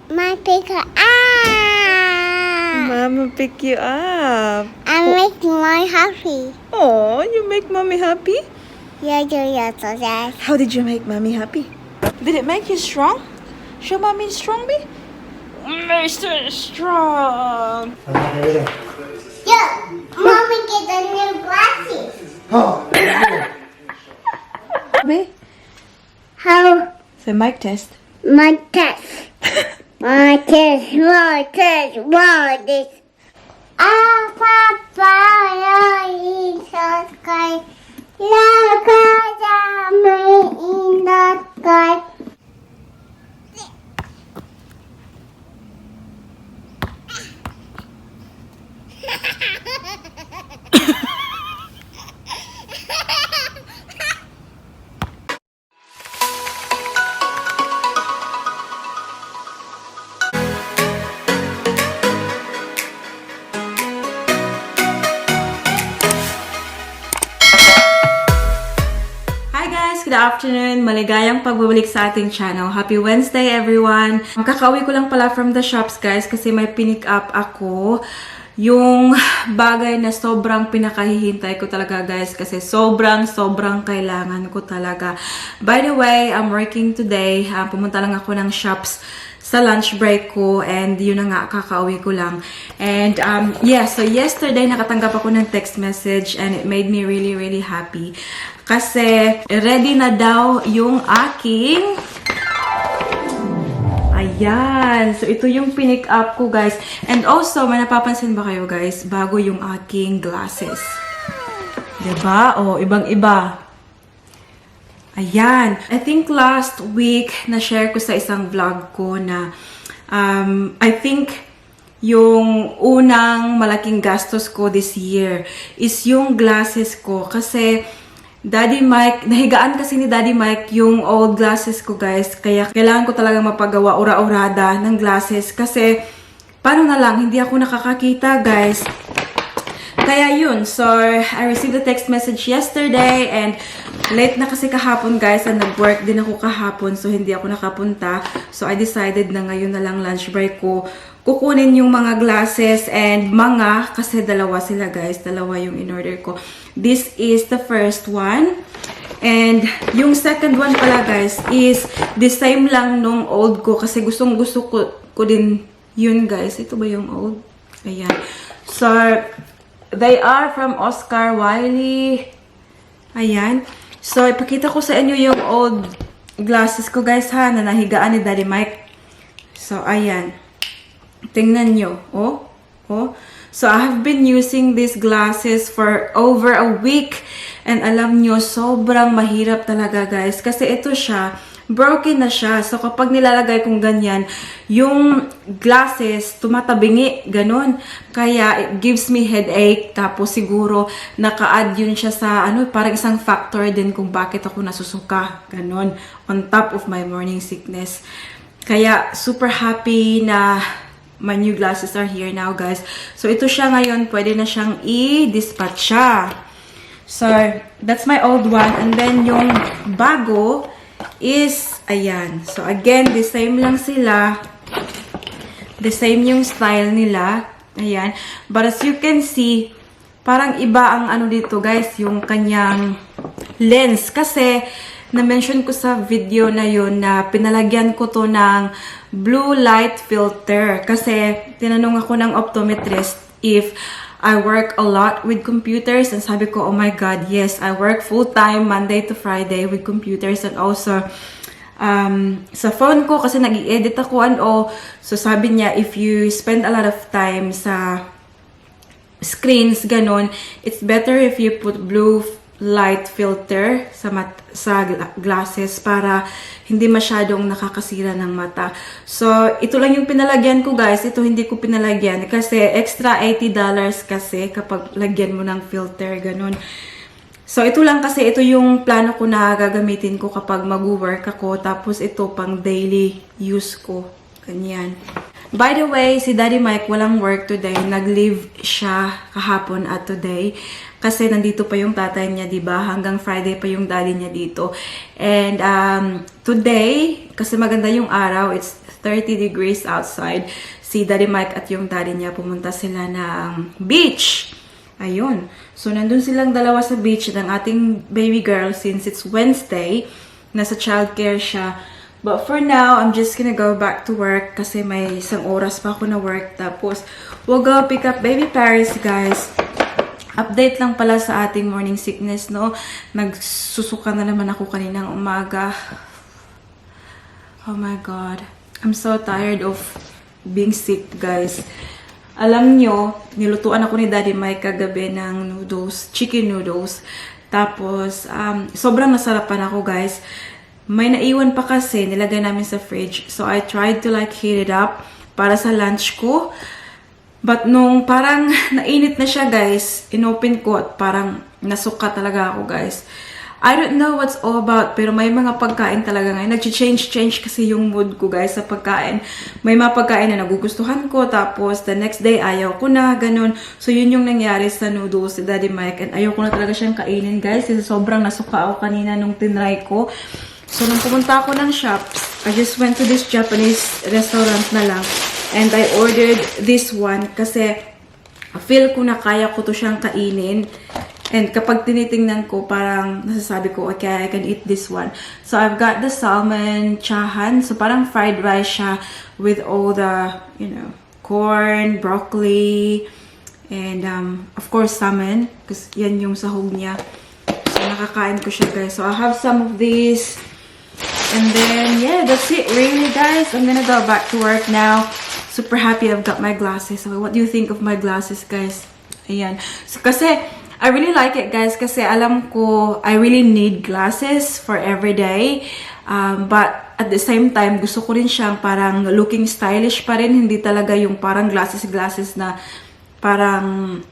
My pick her up. Mama pick you up. I make my happy. Oh, you make mommy happy? Yeah, so that. How did you make mommy happy? Did it make you strong? Show mommy strong, be? Mr. Strong. Yeah, mommy get the new glasses. Oh, Be? How? So mic test. My test. My test. My test. My test. Ah, Papa, in the sky. Like a diamond in the sky. Hi guys! Good afternoon! Maligayang pagbabalik sa ating channel. Happy Wednesday everyone! Kakauwi ko lang pala from the shops guys kasi may pinick up ako. Yung bagay na sobrang pinakahihintay ko talaga guys kasi sobrang kailangan ko talaga. By the way, I'm working today. Pumunta lang ako ng shops sa lunch break ko and yun na nga, kakauwi ko lang. And yeah, so yesterday nakatanggap ako ng text message and it made me really happy. Kasi ready na daw yung aking... Ayan. So, ito yung pinick up ko, guys. And also, may napapansin ba kayo, guys? Bago yung aking glasses. Diba? O, ibang-iba. Ayan. I think last week, na-share ko sa isang vlog ko na I think yung unang malaking gastos ko this year is yung glasses ko. Kasi Daddy Mike, nahigaan kasi ni Daddy Mike yung old glasses ko guys. Kaya kailangan ko talaga mapagawa ura-urada ng glasses. Kasi paano na lang, hindi ako nakakakita guys. Kaya yun, so I received a text message yesterday and late na kasi kahapon guys and nag-work din ako kahapon so hindi ako nakapunta. So I decided na ngayon na lang lunch break ko kukunin yung mga glasses and mga, kasi dalawa sila guys, dalawa yung in-order ko. This is the first one. And yung second one pala guys is the same lang nung old ko kasi gustong-gusto ko din yun guys. Ito ba yung old? Ayan. So, they are from Oscar Wiley. Ayan. So, ipakita ko sa inyo yung old glasses ko guys ha, na nahigaan ni Daddy Mike. So, ayan. Tingnan nyo. Oh. Oh. So, I have been using these glasses for over a week. And alam nyo, sobrang mahirap talaga guys. Kasi ito siya, broken na siya. So, kapag nilalagay kong ganyan, yung glasses, tumatabingi. Ganon. Kaya, it gives me headache. Tapos, siguro, naka-add yun siya sa, parang isang factor din kung bakit ako nasusuka. Ganon. On top of my morning sickness. Kaya, super happy na my new glasses are here now, guys. So, ito siya ngayon. Pwede na siyang i-dispatch siya. So, that's my old one. And then, yung bago is, ayan. So, again, the same lang sila. The same yung style nila. Ayan. But as you can see, parang iba ang dito, guys. Yung kanyang lens. Kasi, na-mention ko sa video na yun na pinalagyan ko to ng blue light filter. Kasi, tinanong ako ng optometrist if I work a lot with computers. And sabi ko, oh my God, yes, I work full-time, Monday to Friday with computers. And also, sa phone ko, kasi nag-i-edit ako and all. So, sabi niya, if you spend a lot of time sa screens, ganon, it's better if you put blue light filter sa glasses para hindi masyadong nakakasira ng mata. So, ito lang yung pinalagyan ko guys. Ito hindi ko pinalagyan kasi extra $80 kasi kapag lagyan mo ng filter, ganun. So, ito lang kasi ito yung plano ko na gagamitin ko kapag mag-work ako. Tapos, ito pang daily use ko. Ganyan. By the way, si Daddy Mike walang work today. Nag-leave siya kahapon at today. Kasi nandito pa yung tatay niya, diba? Hanggang Friday pa yung daddy niya dito. And today, kasi maganda yung araw, it's 30 degrees outside. Si Daddy Mike at yung daddy niya pumunta sila ng beach. Ayun. So, nandun silang dalawa sa beach ng ating baby girl since it's Wednesday. Nasa childcare siya. But for now, I'm just gonna go back to work kasi may isang oras pa ako na work. Tapos, we'll go pick up baby Paris, guys. Update lang pala sa ating morning sickness, no? Nagsusuka na naman ako kaninang umaga. Oh my God. I'm so tired of being sick, guys. Alam nyo, nilutuan ako ni Daddy Mike kagabi ng noodles, chicken noodles. Tapos, sobrang nasarapan ako, guys. May naiwan pa kasi, nilagay namin sa fridge. So, I tried to like heat it up para sa lunch ko. But nung parang nainit na siya, guys, inopen ko at parang nasuka talaga ako, guys. I don't know what's all about, pero may mga pagkain talaga ngayon. Nag-change kasi yung mood ko, guys, sa pagkain. May mga pagkain na nagugustuhan ko, tapos the next day, ayaw ko na, ganun. So, yun yung nangyari sa noodles si Daddy Mike. And ayaw ko na talaga siyang kainin, guys, kasi sobrang nasuka ako kanina nung tinry ko. So, nung pumunta ako ng shops, I just went to this Japanese restaurant na lang. And I ordered this one kasi feel ko na kaya ko to siyang kainin. And kapag tinitingnan ko, parang nasasabi ko, okay, I can eat this one. So, I've got the salmon chahan. So, parang fried rice siya with all the, you know, corn, broccoli, and, of course, salmon. Kasi yan yung sahog niya. So, nakakain ko siya, guys. So, I'll have some of these. And then, yeah, that's it, really, guys. I'm gonna go back to work now. Super happy I've got my glasses. So, what do you think of my glasses, guys? Ayan. So, kasi, I really like it, guys, kasi alam ko I really need glasses for every day. But at the same time, gusto ko rin siyang parang looking stylish pa rin. Hindi talaga yung parang glasses na parang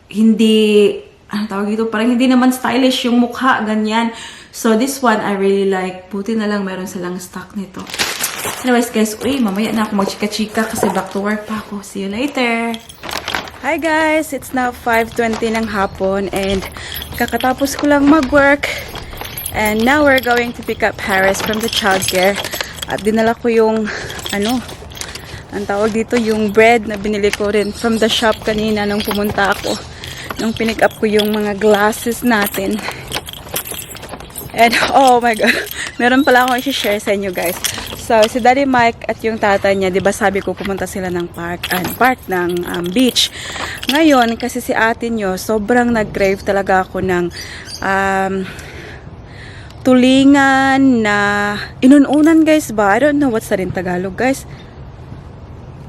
hindi, ano tawag dito, parang hindi naman stylish yung mukha, ganyan. So, this one, I really like. Buti na lang meron silang stock nito. Anyways, guys, mamaya na ako magchika-chika kasi back to work pa ako. See you later! Hi guys! It's now 5:20 ng hapon and kakatapos ko lang mag-work. And now we're going to pick up Harris from the childcare. At dinala ko yung, ang tawag dito, yung bread na binili ko rin from the shop kanina nung pumunta ako. Nung pinick up ko yung mga glasses natin. And, oh my God, meron pala akong i-share sa inyo, guys. So, si Daddy Mike at yung tatay niya, di ba sabi ko pumunta sila ng park ng beach. Ngayon, kasi si ate nyo, sobrang nag-crave talaga ako ng tulingan na inununan, guys ba? I don't know what's that in Tagalog, guys.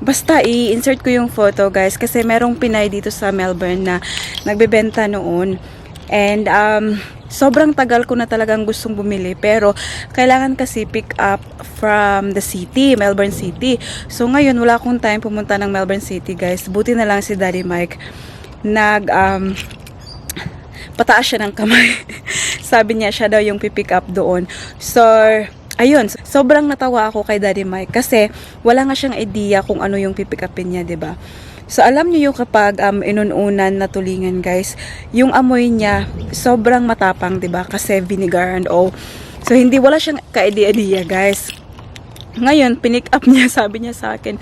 Basta i-insert ko yung photo, guys, kasi merong Pinoy dito sa Melbourne na nagbebenta noon. And, sobrang tagal ko na talagang gustong bumili. Pero, kailangan kasi pick up from the city, Melbourne City. So, ngayon, wala akong time pumunta ng Melbourne City, guys. Buti na lang si Daddy Mike pataas siya ng kamay. Sabi niya, siya daw yung pipick up doon. So, ayun, sobrang natawa ako kay Daddy Mike kasi wala nga siyang idea kung ano yung pipick upin niya, 'di ba? So, alam niyo yung kapag inununan na tulingan, guys, yung amoy niya, sobrang matapang, 'di ba? Kasi vinegar and all. So, wala siyang ka-idea, guys. Ngayon, pinick up niya, sabi niya sa akin,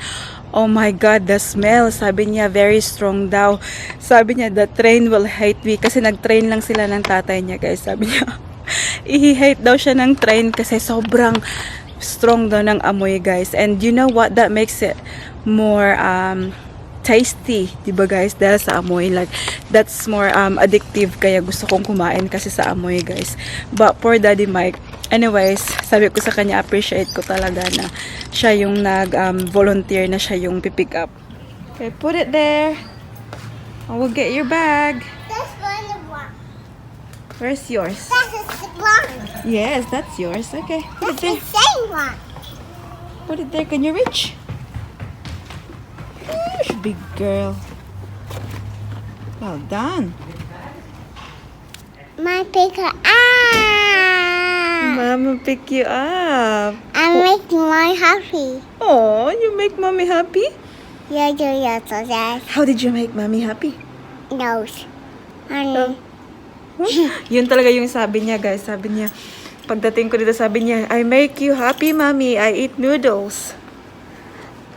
oh my God, the smell. Sabi niya, very strong daw. Sabi niya, the train will hate me. Kasi nag-train lang sila ng tatay niya, guys. Sabi niya, i-hate daw siya ng train kasi sobrang strong daw ng amoy, guys. And you know what? That makes it more tasty, diba, guys? Dahil sa amoy, like, that's more addictive. Kaya gusto kong kumain kasi sa amoy, guys. But for Daddy Mike, anyways, sabi ko sa kanya, appreciate ko talaga na siya yung nag-volunteer na siya yung pipick up. Okay, put it there. I will get your bag. That's one. Where's yours? That's the one. Yes, that's yours. Okay, put it That's the there. same one. Put it there. Can you reach? Gosh, big girl. Well done. My picker up. Mama pick you up. I make my happy. Oh, you make mommy happy? Yeah, so that How did you make mommy happy? nose. Honey. Yun talaga yung sabi niya, guys. Sabi niya, pagdating ko dito, sabi niya, I make you happy, mommy. I eat noodles.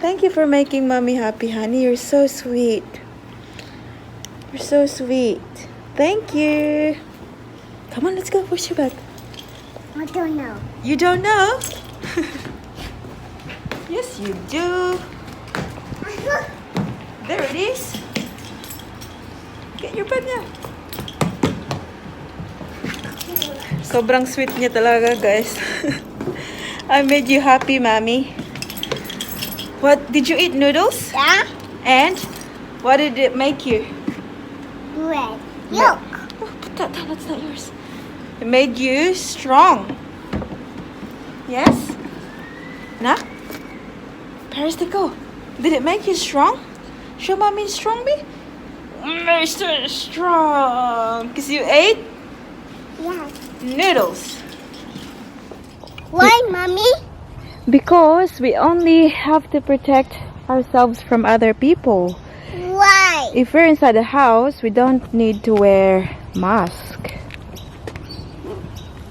Thank you for making mommy happy, honey. You're so sweet. You're so sweet. Thank you. Come on, let's go. Where's your bag? I don't know. You don't know? Yes, you do. There it is. Get your bag now. Sobrang sweet niya talaga, guys. I made you happy, mommy. What did you eat? Noodles? Yeah? And what did it make you? Red. Look. Oh, put that down. That's not yours. It made you strong. Yes? Nah? Paris, go. Did it make you strong? Show mommy strong, me? Mr. Strong. Because you ate Yeah. noodles. Why, mommy? Because we only have to protect ourselves from other people. Why? If we're inside the house, we don't need to wear mask.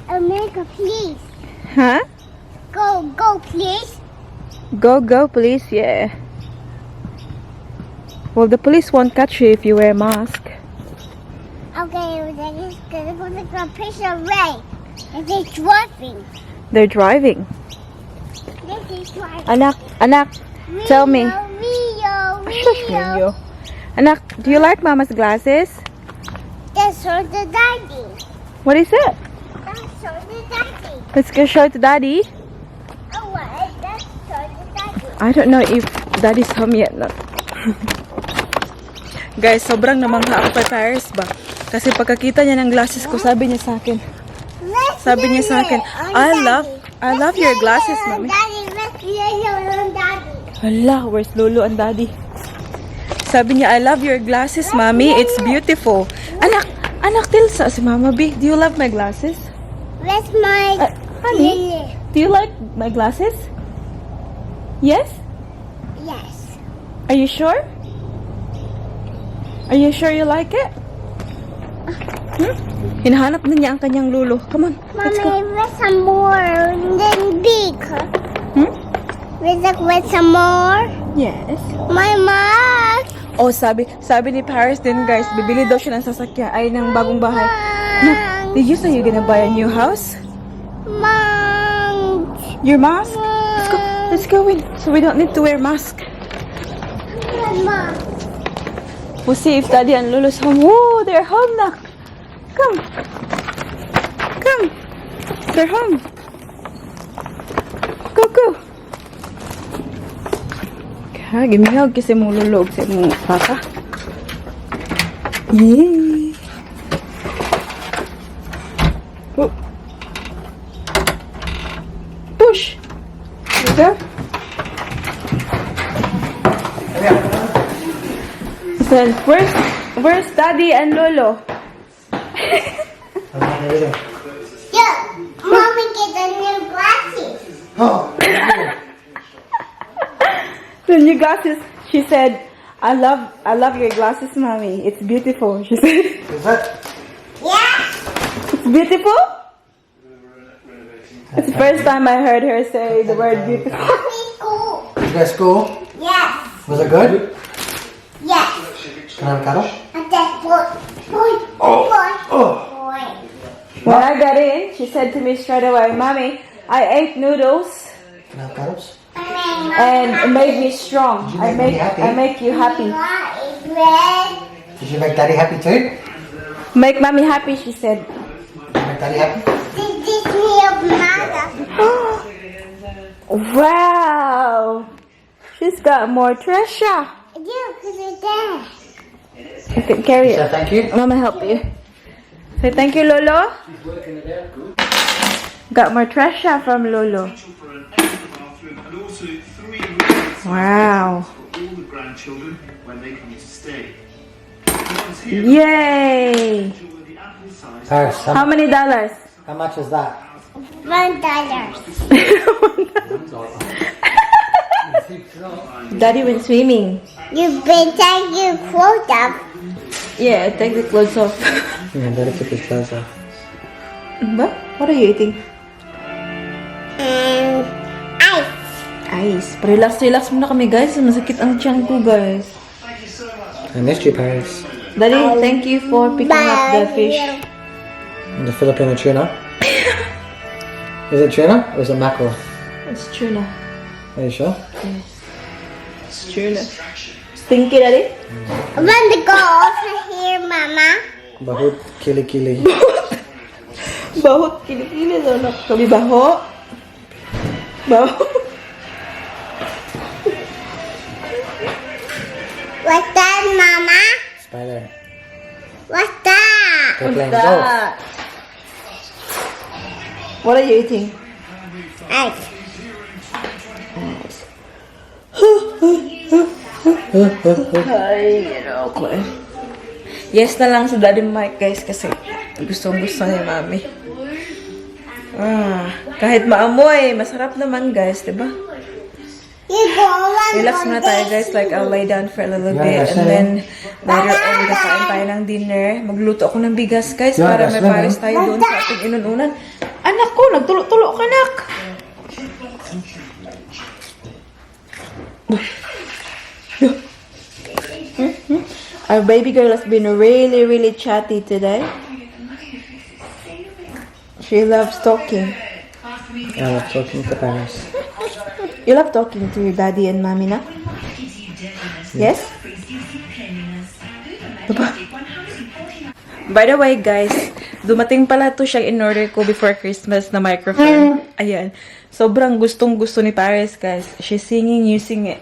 America, please. Huh? Go, please. Go, police, yeah. Well, the police won't catch you if you wear a mask. Okay, then it's gonna go to the picture right. And they're driving. They're driving. This is driving. Anak, tell me. Shush, Rio. Rio. Anak, do you like Mama's glasses? That's for the daddy. What is it? That's for the daddy. Let's go show it to Daddy. Oh, what? That's for the daddy. I don't know if Daddy's home yet. No. Guys, sobrang namangha ako kay Paris ba? Kasi pagkakita niya ng glasses ko, sabi niya sa akin, Sabi niya sa akin, I love your glasses, mommy. Daddy, let's Lolo on daddy. Hala, where's Lolo and Daddy? Sabi niya, I love your glasses, mommy. It's beautiful. Anak, Tilsa, si Mama B, do you love my glasses? Where's my Honey, do you like my glasses? Yes? Yes. Are you sure? Are you sure you like it? Hinahanap na niya ang kanyang lulo. Come on, let's go. Mommy, where's some more? Then big. Where's some more? Yes. My mask. Oh, sabi ni Paris din, guys, bibili daw siya ng sasakyan, ay ng bagong bahay. Anak, did you say you're gonna buy a new house? Mom. Your mask? Let's go in. So we don't need to wear mask. Mom. We'll see if Daddy and Lulu's home. Whoa, they're home now. Come. They're home. Go. Gimihag kasi mong lulog sa mong papa. Yay! Oh. Push! There you go. Then, where's Daddy and Lolo? Yeah, Mommy get the new glasses. The new glasses. She said, I love your glasses, mommy. It's beautiful. She said. Is that? Yeah. It's beautiful? It's the first time I heard her say the word beautiful. Happy school. Did you guys school? Yes. Was it good? Yes. Can I have a cuddle? And that's boy. When I got in, she said to me straight away, Mommy, I ate noodles Can I have cuddles? and it made me strong. Did you make me happy? I make you happy. Red. Did you make Daddy happy too? Make Mommy happy, she said. Did you make Daddy happy? This is your mother. Wow! She's got more treasure. Yeah, because it's there. You can carry Say it. thank you. Mama help you. Say thank you, Lolo. Got more treasure from Lolo. Wow. Yay! Paris, How many dollars? how much is that? $1. Daddy went swimming. You better your clothes up. Yeah, take the clothes off. Yeah, Daddy took his clothes off. What? What are you eating? Ice. Guys, relax muna kami guys. Masakit ang tiyan ko guys. I missed you, Paris. Daddy, thank you for picking up the fish. And the Filipino tuna. Is it tuna or is it mackerel? It's tuna. Are you sure? Yes. It's tuna. Stinky, Daddy? I want to go over here, Mama. Bahut kili. Bahut kilikili daw na kami baho. Baho. What's that, Mama? Spider. What's that? They're playing golf. What are you eating? Ice. Ay, okay. Yes na lang sa Daddy Mike guys kasi gustong-gusto ni Mami. Kahit maamoy, masarap naman guys, diba? You go on. Relax muna tayo guys, like I'll lay down for a little bit and then later on, kakain tayo ng dinner. Magluto ako ng bigas guys para may pares tayo doon sa ating inununan. Anak ko, nagtulo-tulo ka anak! Our baby girl has been really chatty today. She loves talking. I love talking to Paris. You love talking to your daddy and mommy na? Yes? By the way, guys, dumating pala to siya in order ko before Christmas na microphone. Ayan. Sobrang gustong-gusto ni Paris, guys. She's singing, you sing it.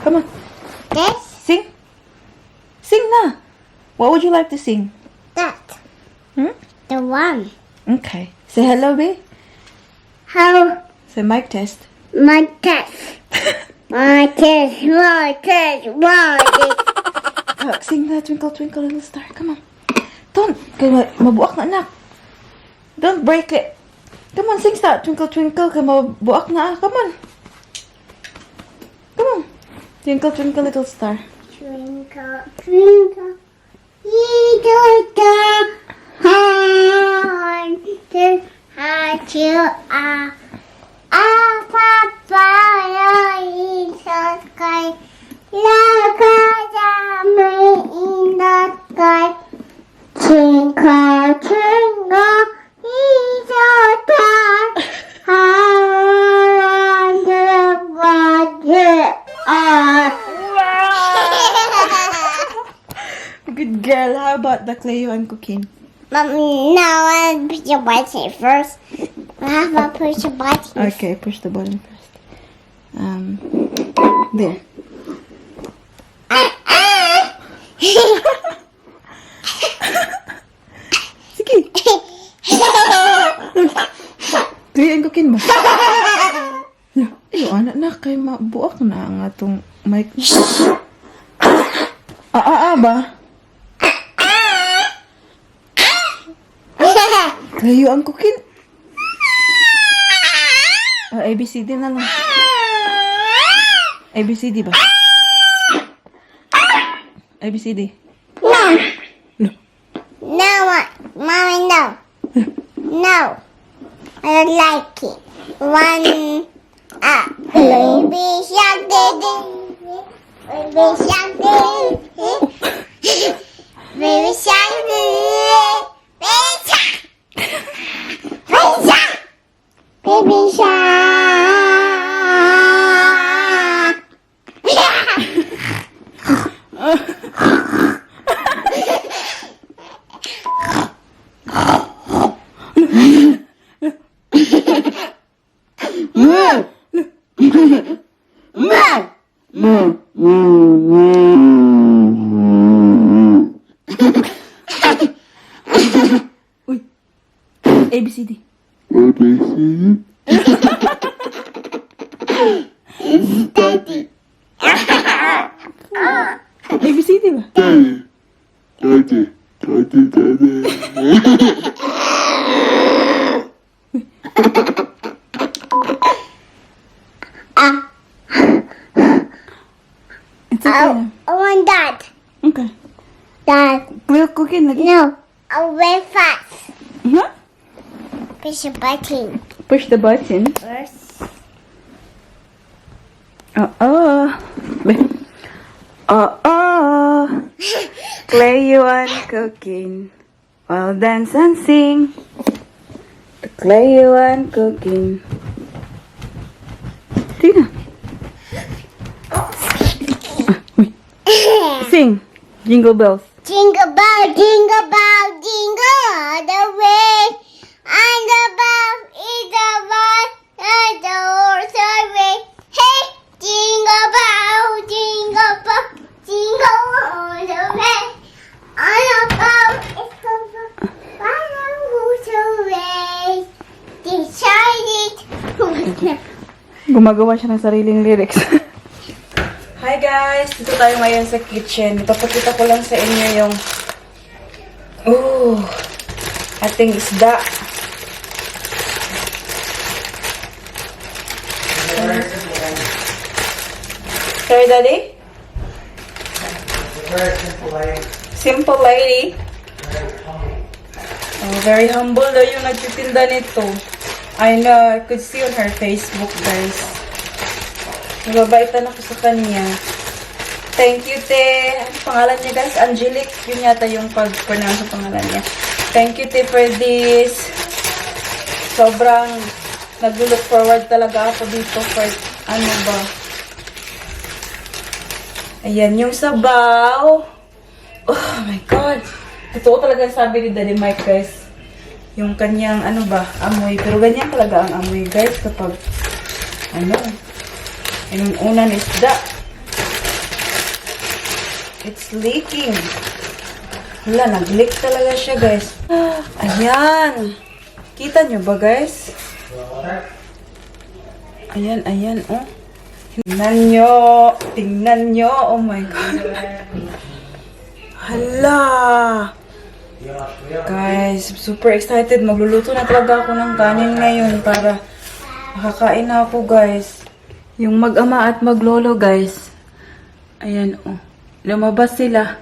Come on. This? Sing. Sing na. What would you like to sing? That. Hmm? The one. Okay. Say hello, babe. How? Say mic test. My test. My test. My test. My test. Sing na Twinkle Twinkle Little Star. Come on. Don't. Mabuak na, anak. Don't break it. Come on, sing that. Twinkle Twinkle. Mabuak na. Come on. Come on. Twinkle Twinkle Little Star. Twinkle, twinkle, little star, how you are. Up above in the sky, like a diamond in the sky. Twinkle, twinkle, little star, how you are. Good girl. How about the Cleo and cooking? Mommy, now I push your button first. I have to push the button. Okay, push the button first. There. Sige. Cleo and cooking ba? Anak na kay mabuak na ang atong mic. Ba? Layo ang cooking. ABCD na lang. ABCD ba? ABCD. No. No. No, Mommy, no. No. I don't like it. One, baby shark, baby shark, baby shark, baby shark. Uy. ABCD. Daddy. ABCD ba? It's okay. I want that. Okay. That. Cleo cooking lagi. No. I'll very fast. Huh? Push the button Push the button. first. Play you on cooking while dance and sing. Play you on cooking. Tina. Sing. Jingle bells. Jingle bell, jingle all the way. And the bell is the one and the horse away. Hey, jingle bell, jingle all the way. And the bell is the one and the horse away. Decided. Gumagawa siya ng sariling lyrics. Hi guys! Dito tayo ngayon sa kitchen. Ipapakita ko lang sa inyo yung ating isda. Sorry, Daddy? Very simple lady. Simple lady. Oh, very humble daw yung nagtitinda nito. I know, I could see on her Facebook, guys. Nababaitan ako sa kanya. Thank you, te. Ano pangalan niya, guys? Angelic. Yun yata yung pag-pronounce ng pangalan niya. Thank you, te, for this. Sobrang nag-look forward talaga ako dito for, ano ba? Ayan, yung sabaw. Oh my God. Totoo talaga sabi ni Daddy Mike, guys. Yung kanyang, ano ba, amoy. Pero ganyan talaga ang amoy, guys, kapag, ano, yung unang isda. It's leaking. Wala, nag-leak talaga siya, guys. Ayan. Kita nyo ba, guys? Ayan, ayan, oh. Tingnan nyo. Oh my God. Hala. Guys, super excited. Magluluto na talaga ako ng kanin ngayon para makakain na ako, guys. Yung mag-ama at maglolo, guys. Ayan, oh. Lumabas sila.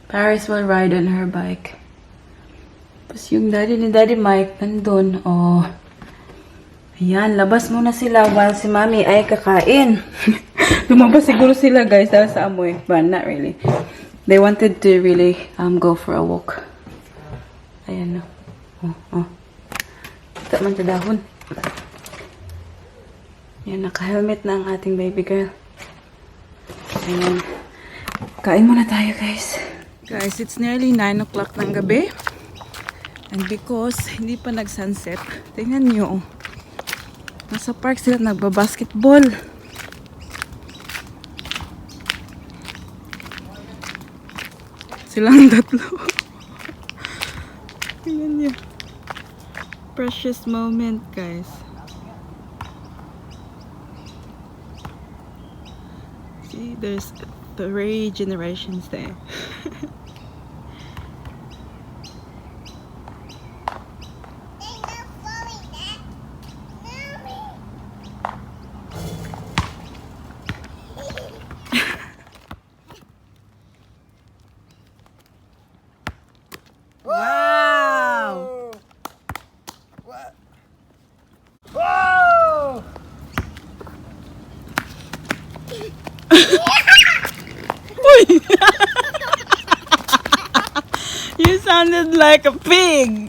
Paris will ride on her bike. Tapos yung daddy ni Daddy Mike nandun. Oh. Ayan, labas muna sila while si Mami ay kakain. Lumabas siguro sila, guys, dahil sa amoy. But not really. They wanted to really go for a walk. Ayan, oh. Oh. Kita man sa dahon. Ayan, naka-helmet na ang ating baby girl. Ayan. Kain muna tayo, guys. Guys, it's nearly 9 o'clock ng gabi. And because hindi pa nag-sunset, tingnan nyo. Nasa park sila nagba-basketball. Silang tatlo. Tingnan nyo. Precious moment, guys. See, there's 3 generations there. Wow! What? Whoa! You sounded like a pig.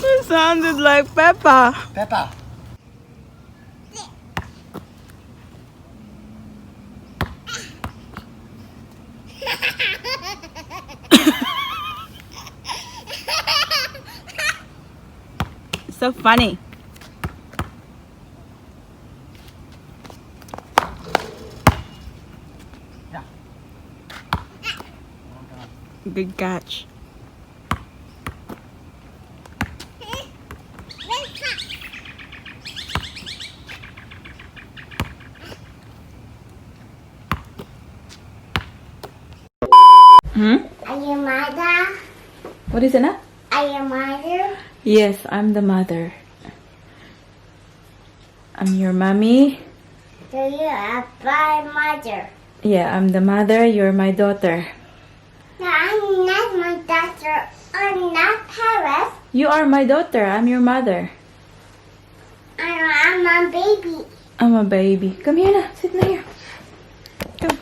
You sounded like Peppa. Peppa. So funny. Yeah. Good catch. Are you mother? What is it now? Are you mother? Yes, I'm the mother. I'm your mommy. So you are my mother. Yeah, I'm the mother. You're my daughter. No, I'm not my daughter. I'm not Paris. You are my daughter. I'm your mother. my baby. I'm a baby. Come here na. Sit na here. Come.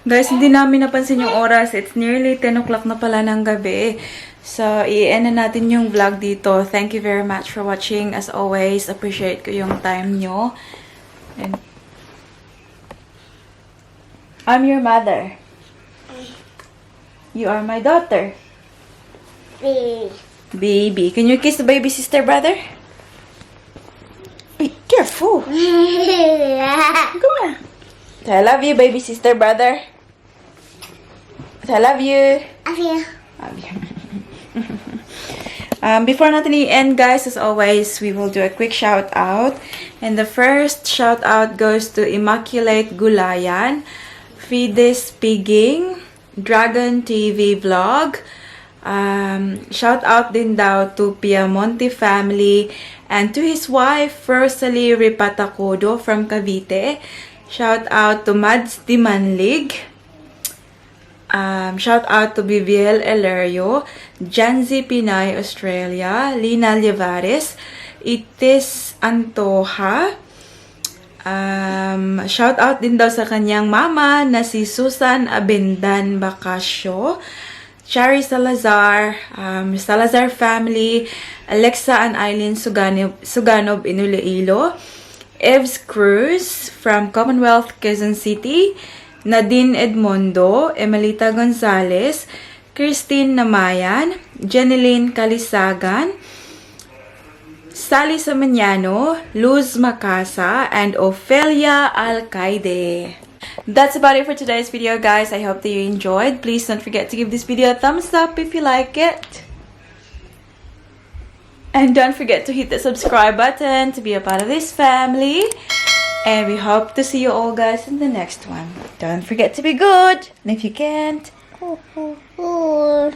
Guys, hindi namin napansin yung oras. It's nearly 10 o'clock na pala ng gabi. So, i-end na natin yung vlog dito. Thank you very much for watching. As always, appreciate ko yung time nyo. And I'm your mother. You are my daughter. Baby. Can you kiss the baby sister, brother? Hey, careful. Come on. I love you, baby sister, brother. I love you. I feel. Love you. Before natin i-end, guys, as always, we will do a quick shout out. And the first shout out goes to Immaculate Gulayan, Fides Piging, Dragon TV Vlog. Shout out din daw to Piamonte family and to his wife, Rosalie Ripatacodo from Cavite. Shout out to Mads Dimanlig. Shout out to Bibiel Elerio, Janzi Pinoy, Australia, Lina Livares, Itis Antoha. Shout out din daw sa kanyang mama na si Susan Abendan Bacasio, Chari Salazar, Salazar family, Alexa and Eileen Suganob in Iloilo, Evs Cruz from Commonwealth, Quezon City, Nadine Edmondo, Emelita Gonzalez, Christine Namayan, Jeneline Kalisagan, Sally Samaniano, Luz Macasa, and Ophelia Alcaide. That's about it for today's video, guys. I hope that you enjoyed. Please don't forget to give this video a thumbs up if you like it. And don't forget to hit the subscribe button to be a part of this family. And we hope to see you all, guys, in the next one. Don't forget to be good. And if you can't... Oh.